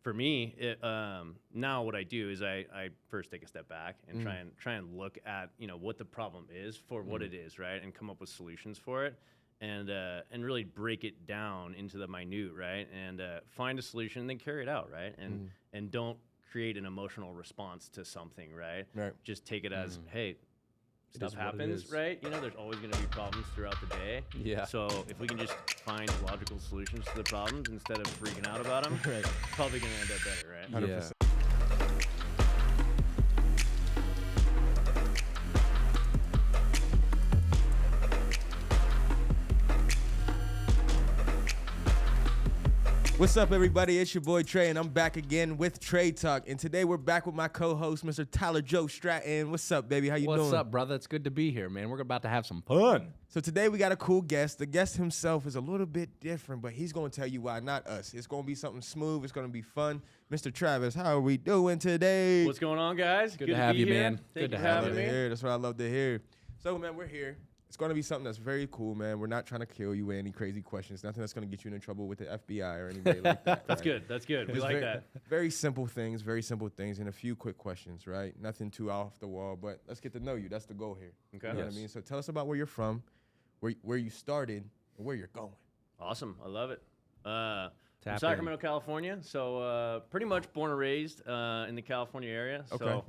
for me, now what I do is I first take a step back and try and look at what the problem is for what it is, right, and come up with solutions for it, and really break it down into the minute, right, and find a solution and then carry it out, right, and don't create an emotional response to something, right? Just take it as, hey, stuff happens, right? There's always going to be problems throughout the day. Yeah. So if we can just find logical solutions to the problems instead of freaking out about them, probably going to end up better, right? 100%. What's up, everybody? It's your boy Tre, and I'm back again with Tre'd Talk. And today we're back with my co-host, Mr. Tyler Joe Stratton. What's up, baby? How you doing? What's up, brother? It's good to be here, man. We're about to have some fun. So today we got a cool guest. The guest himself is a little bit different, but he's going to tell you why, not us. It's going to be something smooth. It's going to be fun. Mr. Travis, how are we doing today? What's going on, guys? Good to have you, man. Thank you Good to for have having me. That's what I love to hear. So, man, we're here. It's going to be something that's very cool, man. We're not trying to kill you with any crazy questions. Nothing that's going to get you in trouble with the FBI or anybody like that. That's good. That's good. We like that. Very simple things, and a few quick questions, right? Nothing too off the wall, but let's get to know you. That's the goal here. Okay. You know what I mean? So tell us about where you're from, where you started, and where you're going. Awesome. I love it. From Sacramento, California. So pretty much born and raised in the California area. Okay. So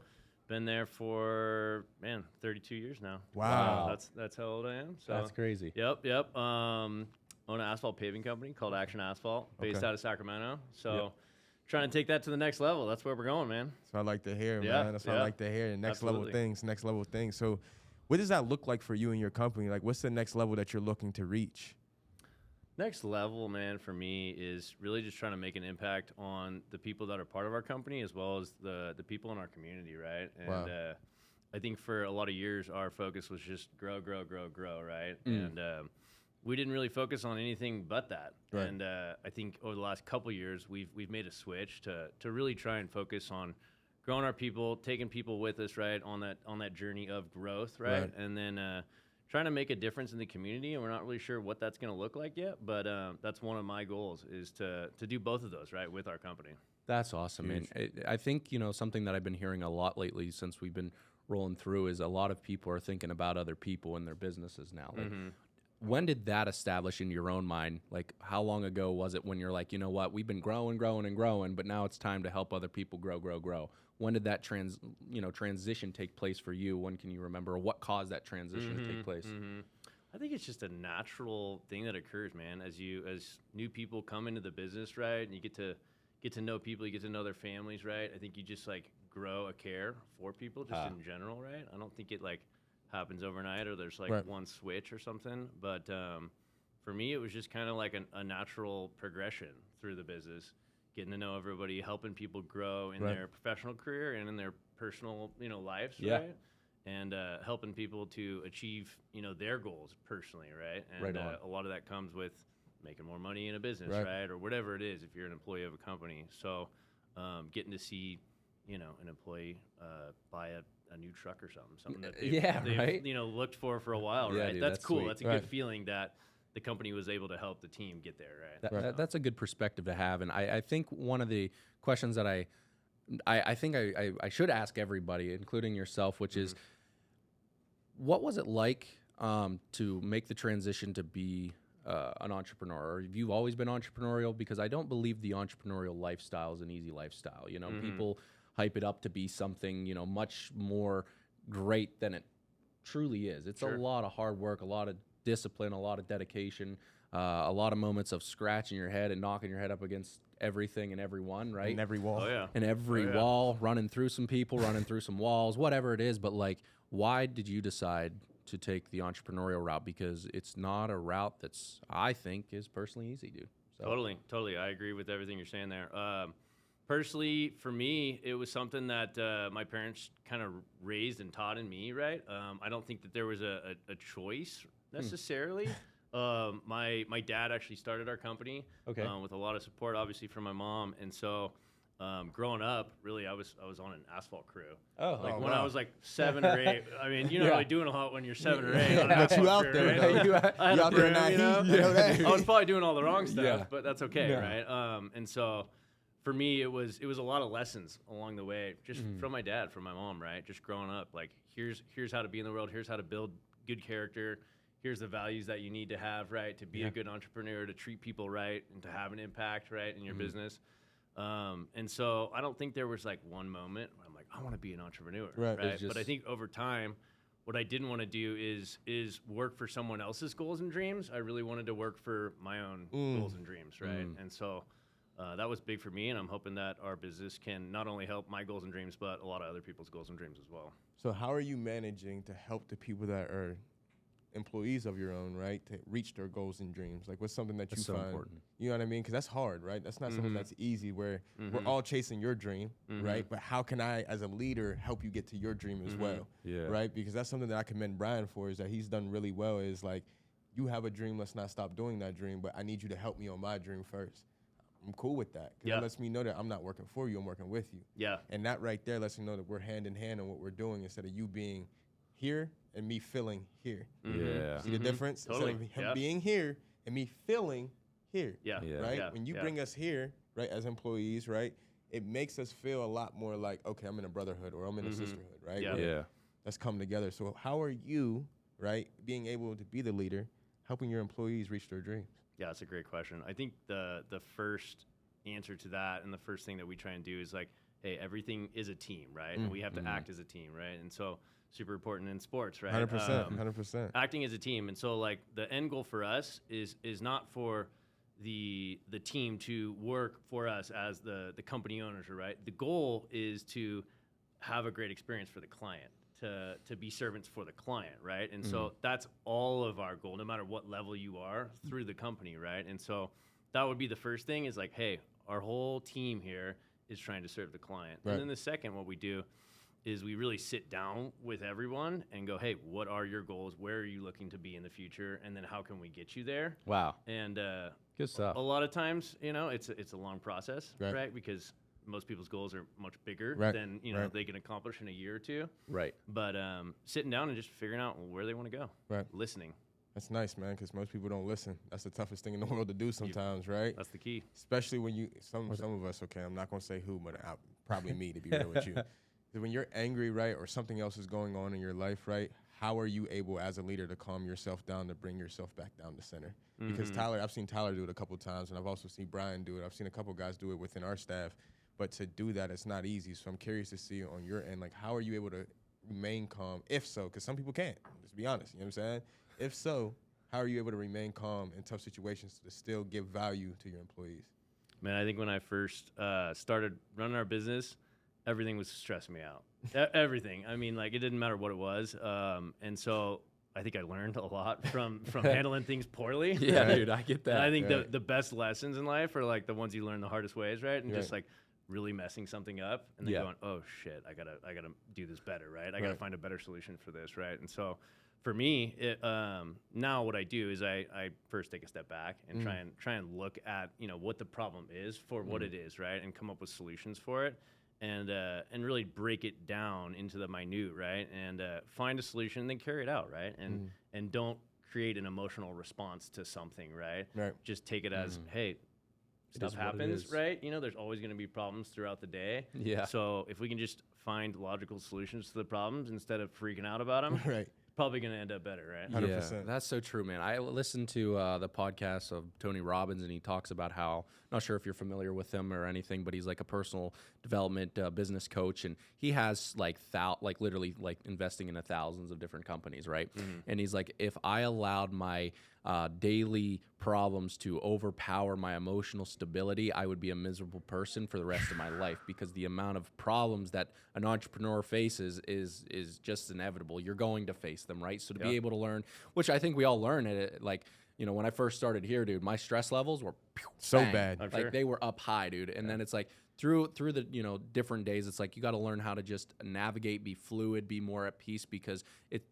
been there for 32 years now. Wow. That's how old I am. So That's crazy. Yep. Own an asphalt paving company called Action Asphalt, based out of Sacramento. So trying to take that to the next level. That's where we're going, man. That's what I like to hear, man. That's what I like to hear. Next level things. So what does that look like for you and your company? Like, what's the next level that you're looking to reach? Next level, man, for me is really just trying to make an impact on the people that are part of our company as well as the people in our community, right? And I think for a lot of years, our focus was just grow, right? And we didn't really focus on anything but that. Right. And I think over the last couple of years, we've made a switch to really try and focus on growing our people, taking people with us, right, on that journey of growth, right? And then trying to make a difference in the community, and we're not really sure what that's going to look like yet, but that's one of my goals is to do both of those, right, with our company. That's awesome, man. I think, something that I've been hearing a lot lately since we've been rolling through is a lot of people are thinking about other people in their businesses now. Like, when did that establish in your own mind? Like, how long ago was it when you're like, you know what, we've been growing, but now it's time to help other people grow? When did that transition take place for you? When can you remember? Or what caused that transition to take place? I think it's just a natural thing that occurs, man. As new people come into the business, right, and you get to know people, you get to know their families, right. I think you just like grow a care for people, just in general, right. I don't think it like happens overnight or there's like one switch or something. But for me, it was just kind of like a natural progression through the business. Getting to know everybody, helping people grow in their professional career and in their personal, lives, right? And helping people to achieve, their goals personally, right? And a lot of that comes with making more money in a business, right? Or whatever it is if you're an employee of a company. So getting to see, an employee buy a new truck or something that they've looked for a while, right? Dude, that's cool. Sweet. That's a good feeling that the company was able to help the team get there, right? That's a good perspective to have. And I think one of the questions that I think I should ask everybody, including yourself, which is, what was it like to make the transition to be an entrepreneur? Or have you always been entrepreneurial? Because I don't believe the entrepreneurial lifestyle is an easy lifestyle. People hype it up to be something, much more great than it truly is. It's a lot of hard work, a lot of discipline, a lot of dedication, a lot of moments of scratching your head and knocking your head up against everything and everyone, right? And every wall. Oh, yeah. And every wall, running through some people, running through some walls, whatever it is. But like, why did you decide to take the entrepreneurial route? Because it's not a route that's, I think, is personally easy, dude. So. Totally. I agree with everything you're saying there. Personally, for me, it was something that my parents kind of raised and taught in me, right? I don't think that there was a choice necessarily. My dad actually started our company with a lot of support, obviously, from my mom. And so growing up, really, I was on an asphalt crew. When I was like 7 or 8. I mean, you're not really doing a lot when you're 7 or 8. But you out there, right? you out there in that heat, I was probably doing all the wrong stuff, but that's okay, right? And so for me, it was a lot of lessons along the way, just from my dad, from my mom, right? Just growing up, like here's how to be in the world, here's how to build good character, here's the values that you need to have, right, to be a good entrepreneur, to treat people right, and to have an impact, right, in your business. And so I don't think there was like one moment where I'm like, I want to be an entrepreneur, right? But I think over time, what I didn't want to do is work for someone else's goals and dreams. I really wanted to work for my own goals and dreams, right? And so that was big for me, and I'm hoping that our business can not only help my goals and dreams, but a lot of other people's goals and dreams as well. So how are you managing to help the people that are employees of your own, right, to reach their goals and dreams? Like, what's something that you so find? Important. You know what I mean? Because that's hard, right? That's not something that's easy where we're all chasing your dream, right? But how can I, as a leader, help you get to your dream as well, right? Because that's something that I commend Brian for, is that he's done really well, is like, you have a dream, let's not stop doing that dream, but I need you to help me on my dream first. I'm cool with that. That lets me know that I'm not working for you, I'm working with you. Yeah. And that right there lets me know that we're hand in hand on what we're doing, instead of you being here and me feeling here. Yeah. See the difference? Totally. Instead of him being here and me feeling here. Yeah. Right? Yeah. When you bring us here, right, as employees, right, it makes us feel a lot more like, okay, I'm in a brotherhood or I'm in a sisterhood, right? Yeah. Let's come together. So how are you, right, being able to be the leader, helping your employees reach their dreams? Yeah, that's a great question. I think the first answer to that, and the first thing that we try and do, is like, hey, everything is a team, right? And we have to act as a team, right? And so super important in sports, right? 100%. Acting as a team. And so like the end goal for us is not for the team to work for us as the company owners, right? The goal is to have a great experience for the client, to be servants for the client, right? And so that's all of our goal, no matter what level you are through the company, right? And so that would be the first thing, is like, hey, our whole team here is trying to serve the client. Right. And then the second, what we do is we really sit down with everyone and go, hey, what are your goals? Where are you looking to be in the future? And then how can we get you there? Wow. And Good stuff. a lot of times, it's a long process, Right. right? Because most people's goals are much bigger Right. than Right. they can accomplish in a year or two. Right. But sitting down and just figuring out where they want to go, Right. listening. That's nice, man, because most people don't listen. That's the toughest thing in the world to do sometimes, right? That's the key. Especially when you, some of us, okay, I'm not going to say who, but probably me, to be real with you. When you're angry, right, or something else is going on in your life, right, how are you able as a leader to calm yourself down, to bring yourself back down to center? Because Tyler, I've seen Tyler do it a couple times, and I've also seen Brian do it. I've seen a couple guys do it within our staff, but to do that, it's not easy. So I'm curious to see on your end, like, how are you able to remain calm, if so? Because some people can't, let's be honest, you know what I'm saying? If so, how are you able to remain calm in tough situations to still give value to your employees? Man, I think when I first started running our business, everything was stressing me out. Everything. I mean, like, it didn't matter what it was. And so I think I learned a lot from handling things poorly. Yeah, dude, I get that. And I think the best lessons in life are like the ones you learn the hardest ways, right? And just like really messing something up and then going, oh shit, I gotta do this better, right? I gotta find a better solution for this, right? And so for me, now what I do is I first take a step back and try and look at what the problem is for what it is, right? And come up with solutions for it. And really break it down into the minute, right? And find a solution and then carry it out, right? And don't create an emotional response to something, right? Just take it as, hey, stuff happens, right? There's always going to be problems throughout the day. Yeah. So if we can just find logical solutions to the problems instead of freaking out about them, Right. probably going to end up better, right? 100%. Yeah, that's so true, man. I listened to the podcast of Tony Robbins, and he talks about how, not sure if you're familiar with him or anything, but he's like a personal development business coach, and he has like literally like investing in thousands of different companies, right? And he's like, if I allowed my daily problems to overpower my emotional stability, I would be a miserable person for the rest of my life, because the amount of problems that an entrepreneur faces is just inevitable. You're going to face them, right? So to be able to learn, which I think we all learn at it, like, when I first started here, dude, my stress levels were So bang. bad. I'm Like sure. they were up high, dude. And then it's like through the different days, it's like you got to learn how to just navigate, be fluid, be more at peace, because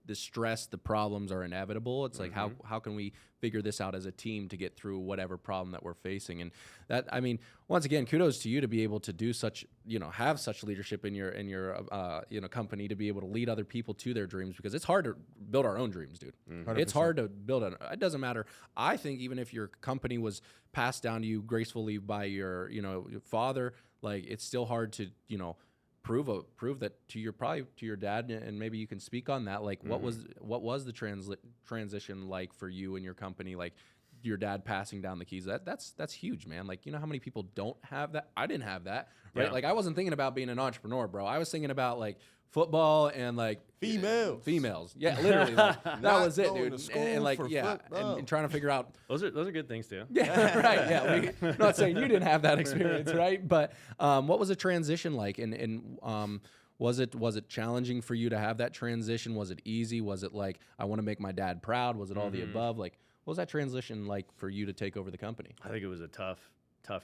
the stress, the problems are inevitable. It's like how can we figure this out as a team to get through whatever problem that we're facing. And that, I mean, once again, kudos to you to be able to do such, have such leadership in your company, to be able to lead other people to their dreams, because it's hard to build our own dreams, dude. 100%. It's hard to build it doesn't matter. I think even if your company was passed down to you gracefully by your your father, like, it's still hard to prove that to your dad, and maybe you can speak on that. Like, what was the transition like for you and your company? Like, your dad passing down the keys, that's huge, man. Like, how how many people don't have that? I didn't have that, right? Yeah. Like, I wasn't thinking about being an entrepreneur, bro. I was thinking about like football and like females. Yeah, literally. Like, that was it, dude. And like, yeah, and trying to figure out. Those are good things too. Yeah, right. Yeah, I'm not saying you didn't have that experience, right? But what was the transition like? And was it challenging for you to have that transition? Was it easy? Was it like, I want to make my dad proud? Was it all the above? Like, what was that transition like for you to take over the company? I think it was a tough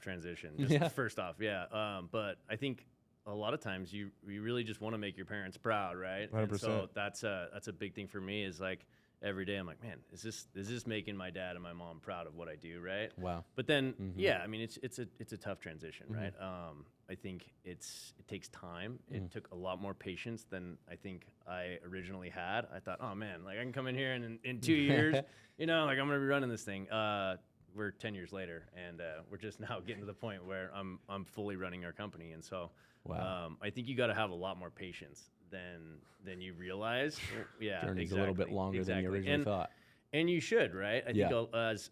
transition. Just first off, yeah. But I think a lot of times you really just want to make your parents proud, right? 100%. And so that's a big thing for me, is like, every day I'm like, man, is this making my dad and my mom proud of what I do, right? Wow. But then, yeah, I mean, it's a tough transition, right? I think it takes time. It took a lot more patience than I think I originally had. I thought, oh man, like, I can come in here and in 2 years, like, I'm gonna be running this thing. We're 10 years later, and we're just now getting to the point where I'm fully running our company, and so I think you got to have a lot a patience than you realize. Yeah, Journey's a little bit longer than you originally thought. And you should, right? I think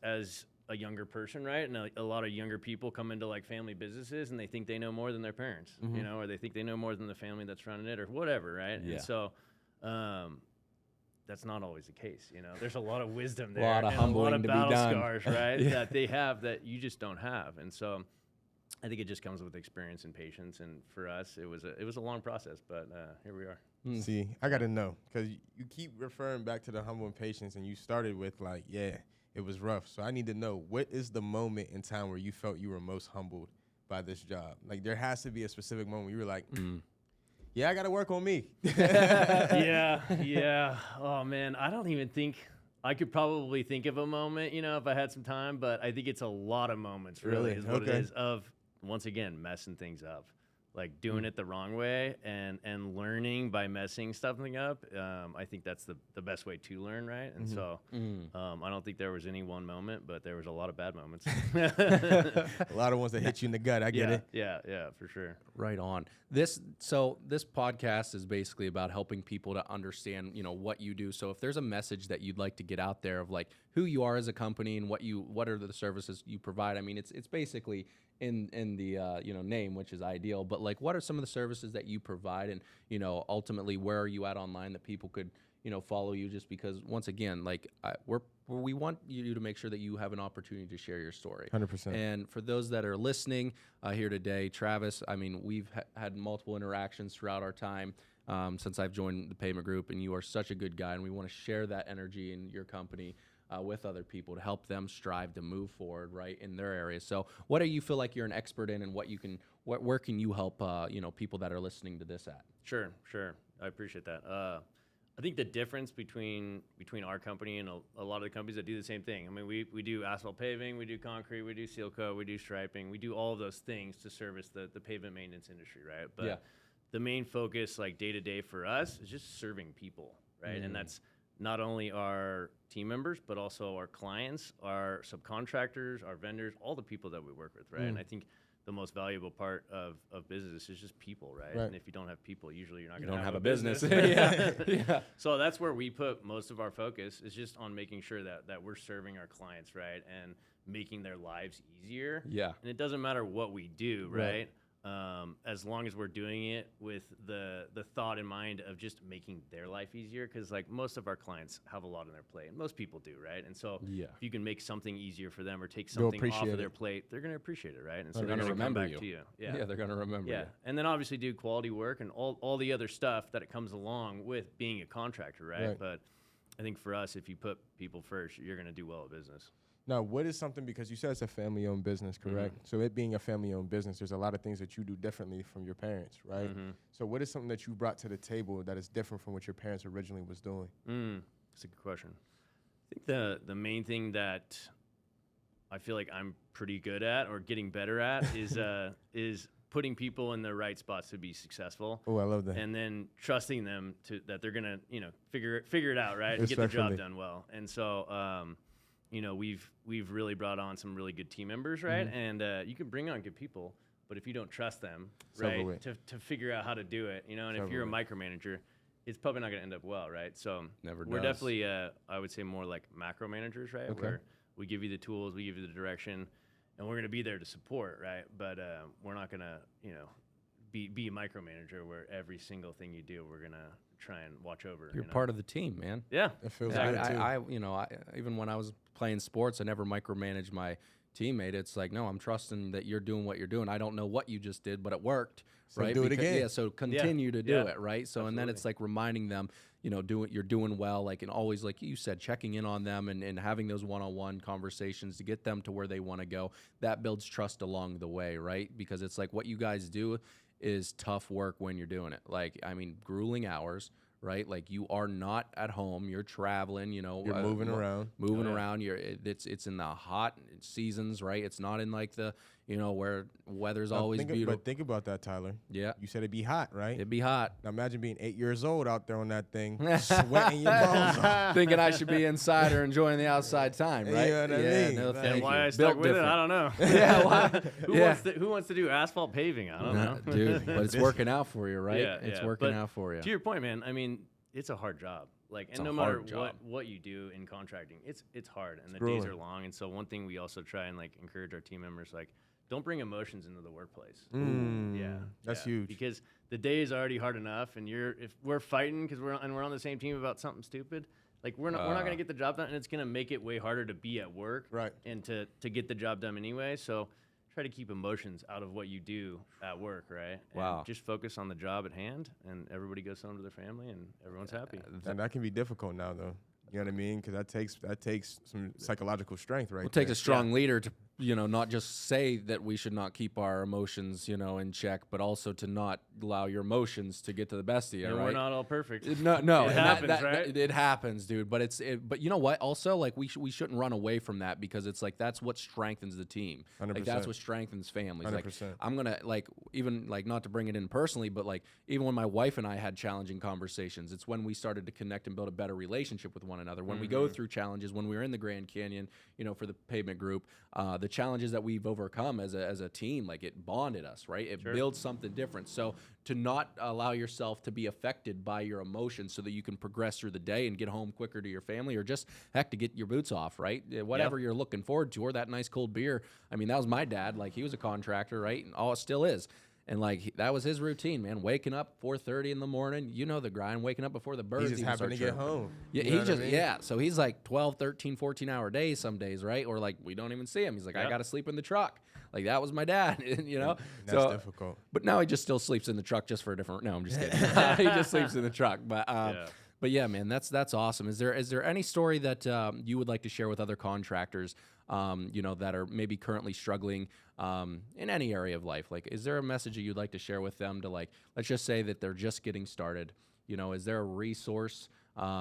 as a younger person, right? And a lot of younger people come into like family businesses and they think they know more than their parents, or they think they know more than the family that's running it, or whatever, right? Yeah. And so that's not always the case. There's a lot of wisdom there, a lot of humbling and a lot of to be battle done. scars, right? That they have that you just don't have. And so I think it just comes with experience and patience. And for us, it was a long process, but here we are. See, I got to know, because you keep referring back to the humble and patience, and you started with like, yeah, it was rough. So I need to know, what is the moment in time where you felt you were most humbled by this job? Like, there has to be a specific moment where you were like, yeah, I got to work on me. Yeah. Oh man, I don't even think I could probably think of a moment, if I had some time, but I think it's a lot of moments, really, is what it is, of, once again, messing things up. Like, doing it the wrong way and learning by messing something up. I think that's the best way to learn, right? And so I don't think there was any one moment, but there was a lot of bad moments. A lot of ones that hit you in the gut. I get it. Yeah, for sure. Right on. This podcast is basically about helping people to understand, what you do. So if there's a message that you'd like to get out there of like who you are as a company and what are the services you provide. I mean, it's basically in the name, which is ideal, but like, what are some of the services that you provide, and ultimately, where are you at online that people could follow you? Just because, once again, like, we want you to make sure that you have an opportunity to share your story. 100%. And for those that are listening here today, Travis, I mean, we've had multiple interactions throughout our time since I've joined the Pavement Group, and you are such a good guy, and we want to share that energy in your company with other people to help them strive to move forward, right, in their areas. So what do you feel like you're an expert in, and where can you help people that are listening to this at? Sure. I appreciate that. I think the difference between our company and a lot of the companies that do the same thing. I mean, we do asphalt paving, we do concrete, we do seal coat, we do striping, we do all of those things to service the pavement maintenance industry, right? But the main focus, like, day to day for us, is just serving people, right? And that's not only our team members, but also our clients, our subcontractors, our vendors, all the people that we work with, right? And I think the most valuable part of business is just people, right? And if you don't have people, usually you're not going to have a business. Yeah. So that's where we put most of our focus, is just on making sure that we're serving our clients, right? And making their lives easier. Yeah. And it doesn't matter what we do, right? As long as we're doing it with the thought in mind of just making their life easier, because like, most of our clients have a lot on their plate, and most people do, right? And so if you can make something easier for them or take something off of their plate, they're going to appreciate it, right? And so they're going to remember back to you. Yeah, they're going to remember you. And then obviously do quality work and all the other stuff that it comes along with being a contractor, right? But I think for us, if you put people first, you're going to do well at business. Now, what is something, because you said it's a family-owned business, correct? So it being a family-owned business, there's a lot of things that you do differently from your parents, right? So what is something that you brought to the table that is different from what your parents originally was doing? That's a good question. I think the main thing that I feel like I'm pretty good at or getting better at is putting people in the right spots to be successful. Oh, I love that. And then trusting them that they're gonna figure it out, right, and get the job done well. And so we've really brought on some really good team members, right? And you can bring on good people, but if you don't trust them, right, to figure out how to do it, and if you're a micromanager, it's probably not going to end up well, right? So we're definitely, I would say, more like macro managers, right? Okay. Where we give you the tools, we give you the direction, and we're going to be there to support, right? But we're not going to, be a micromanager where every single thing you do, we're going to try and watch over. You're part of the team, man. Yeah. It feels good, too. I even when I was playing sports, I never micromanaged my teammate. It's like, no, I'm trusting that you're doing what you're doing. I don't know what you just did, but it worked. So right? do it again. Yeah, so continue to do it, right? So, and then it's like reminding them, you're doing well, like, and always, like you said, checking in on them and having those one-on-one conversations to get them to where they want to go. That builds trust along the way, right? Because it's like what you guys do is tough work when you're doing it. Like, I mean, grueling hours, right? Like, you are not at home. You're traveling, you're moving around. Around. It's in the hot seasons, right? It's not in like the, where weather's always beautiful. But think about that, Tyler. Yeah. You said it'd be hot, right? It'd be hot. Now imagine being 8 years old out there on that thing, sweating your balls off. Thinking I should be inside or enjoying the outside time, right? You know what I mean? No, And thank and why you. I stuck Built with different. it, I don't know. Yeah, why? Who wants to do asphalt paving? I don't know. Dude, but it's working out for you, right? Yeah, it's yeah. working But out for you. To your point, man, I mean, it's a hard job. Like, It's and a no matter hard job. what you do in contracting, it's hard, and the grueling. days are long. And so one thing we also try and like encourage our team members, like, don't bring emotions into the workplace. That's huge. Because the day is already hard enough, and if we're fighting because we're on the same team about something stupid, like we're not going to get the job done, and it's going to make it way harder to be at work, Right. And to get the job done anyway. So try to keep emotions out of what you do at work, right? Wow. And just focus on the job at hand, and everybody goes home to their family, and everyone's happy. And that can be difficult now, though. You know what I mean? Because that takes some psychological strength, right? It takes a strong leader to, not just say that we should not keep our emotions, in check, but also to not allow your emotions to get to the best of you, And right? we're not all perfect. No, It happens, right? It happens, dude. But but you know what? Also, like we shouldn't run away from that because it's like that's what strengthens the team. 100%. Like that's what strengthens families. 100%. Like I'm gonna even not to bring it in personally, but like even when my wife and I had challenging conversations, it's when we started to connect and build a better relationship with one another. When we go through challenges, when we were in the Grand Canyon, for the pavement group, the challenges that we've overcome as a team, like it bonded us, right? It builds something different. So to not allow yourself to be affected by your emotions so that you can progress through the day and get home quicker to your family, or just heck, to get your boots off, right? Whatever you're looking forward to, or that nice cold beer. I mean, that was my dad. Like, he was a contractor, right? And it still is. And like that was his routine, man. Waking up 4:30 in the morning, the grind, waking up before the birds He just even happened to start get chirping. home. Yeah, You know what I mean? So he's like 12, 13, 14-hour days some days, right? Or like we don't even see him. He's like, I got to sleep in the truck. Like that was my dad, And that's so difficult. But now he just still sleeps in the truck just for a different. No, I'm just kidding. He just sleeps in the truck. But yeah, man, that's awesome. Is there any story that you would like to share with other contractors, that are maybe currently struggling in any area of life? Like, is there a message that you'd like to share with them to, like, let's just say that they're just getting started? Is there a resource?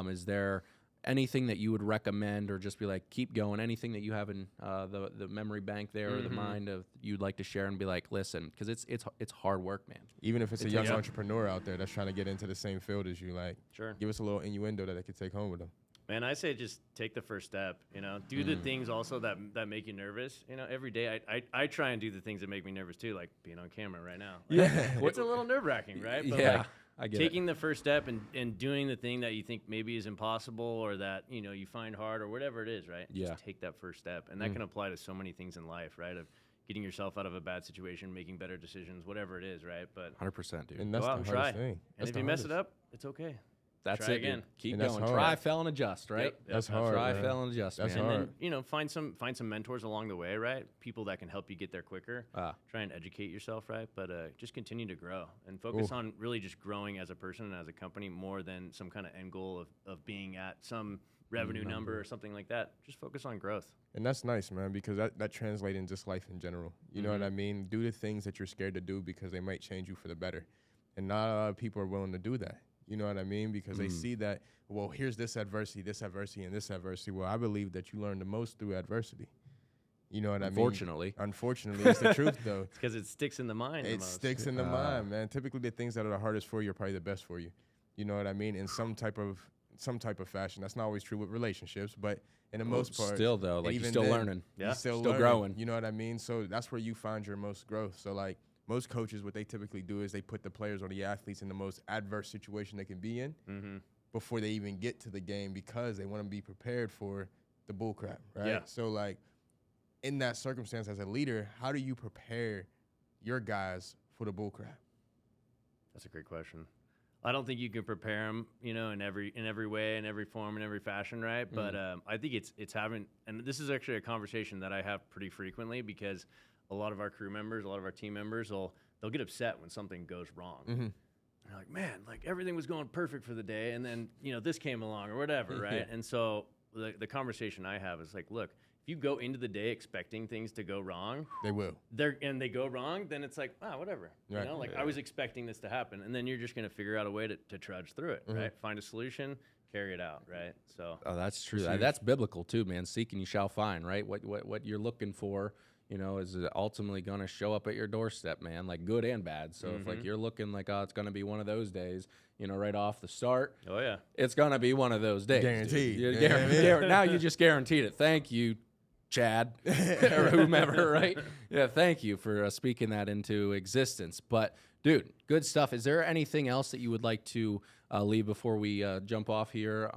Is there anything that you would recommend, or just be like, keep going? Anything that you have in the memory bank there, or the mind of you'd like to share and be like, listen, because it's hard work, man. Even if it's a young entrepreneur out there that's trying to get into the same field as you, like, give us a little innuendo that they could take home with them. Man, I say just take the first step, do the things also that make you nervous. Every day I try and do the things that make me nervous too, like being on camera right now. Like, it's a little nerve-wracking, right? But Yeah, I get taking the first step and doing the thing that you think maybe is impossible, or that, you find hard, or whatever it is, right? Yeah. Just take that first step. And that can apply to so many things in life, right? Of getting yourself out of a bad situation, making better decisions, whatever it is, right? But 100%, dude. And that's go out the and hardest try. thing. And That's if the you mess hardest. it up, it's okay. That's Try it, dude. again. Keep And that's going. hard. Try, fail, and adjust, right? That's hard. Try, man. fail, and adjust, That's man. hard. And then, find some mentors along the way, right? People that can help you get there quicker. Try and educate yourself, right? But just continue to grow and focus on really just growing as a person and as a company, more than some kind of end goal of being at some revenue number or something like that. Just focus on growth. And that's nice, man, because that translates in just life in general. You know what I mean? Do the things that you're scared to do because they might change you for the better. And not a lot of people are willing to do that. You know what I mean? Because they see that, well, here's this adversity, and this adversity. Well, I believe that you learn the most through adversity. You know what I mean? Unfortunately, it's the truth, though. It's because it sticks in the mind. It sticks in the mind, man. Typically, the things that are the hardest for you are probably the best for you. You know what I mean? In some type of fashion. That's not always true with relationships, but in the most part, still though, like you're still learning, you're still growing. You know what I mean? So that's where you find your most growth. So like most coaches, what they typically do is they put the players or the athletes in the most adverse situation they can be in before they even get to the game, because they want to be prepared for the bull crap, right? Yeah. So like in that circumstance, as a leader, how do you prepare your guys for the bull crap? That's a great question. I don't think you can prepare them, you know, in every way, in every form, in every fashion, right? But I think it's having, and this is actually a conversation that I have pretty frequently, because a lot of our crew members, a lot of our team members, they'll get upset when something goes wrong. And they're like, man, like everything was going perfect for the day, and then, you know, this came along or whatever, right? And so the conversation I have is like, look, if you go into the day expecting things to go wrong, they will. And they go wrong, then it's like, whatever. Right. You know, like I was expecting this to happen, and then you're just going to figure out a way to trudge through it, right? Find a solution, carry it out, right? So. Oh, that's true. That's biblical too, man. Seek and you shall find, right? What you're looking for, you know, is ultimately going to show up at your doorstep, man, like good and bad. So if like you're looking like, oh, it's going to be one of those days, you know, right off the start. Oh yeah. It's going to be one of those days. Guaranteed. Now you just guaranteed it. Thank you, Chad, or whomever, right? Yeah, thank you for speaking that into existence. But, dude, good stuff. Is there anything else that you would like to leave before we jump off here,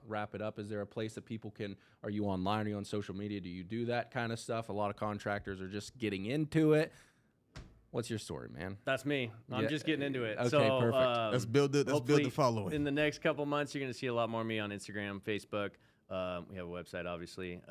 wrap it up? Is there a place that people can, are you online, are you on social media? Do you do that kind of stuff? A lot of contractors are just getting into it. What's your story, man? That's me. I'm just getting into it. Okay, so, perfect. Let's build the following. In the next couple months, you're going to see a lot more of me on Instagram, Facebook. We have a website, obviously.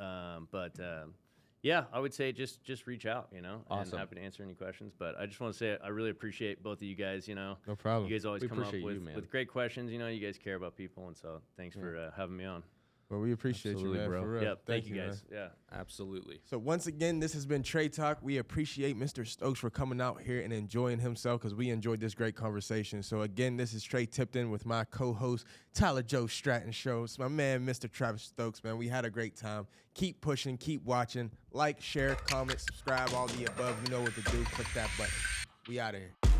Yeah, I would say just reach out, you know. Awesome. And happy to answer any questions. But I just want to say I really appreciate both of you guys, you know. No problem. You guys always come up with great questions. You know, you guys care about people. And so thanks for having me on. Well, we appreciate you, man, bro. for real. Yeah, thank you guys. Man. Yeah, absolutely. So once again, this has been Tre'd Talk. We appreciate Mr. Stokes for coming out here and enjoying himself, because we enjoyed this great conversation. So again, this is Tre Tipton with my co-host Tyler Joe Stratton Show. It's my man, Mr. Travis Stokes. Man, we had a great time. Keep pushing, keep watching. Like, share, comment, subscribe, all the above. You know what to do. Click that button. We out of here.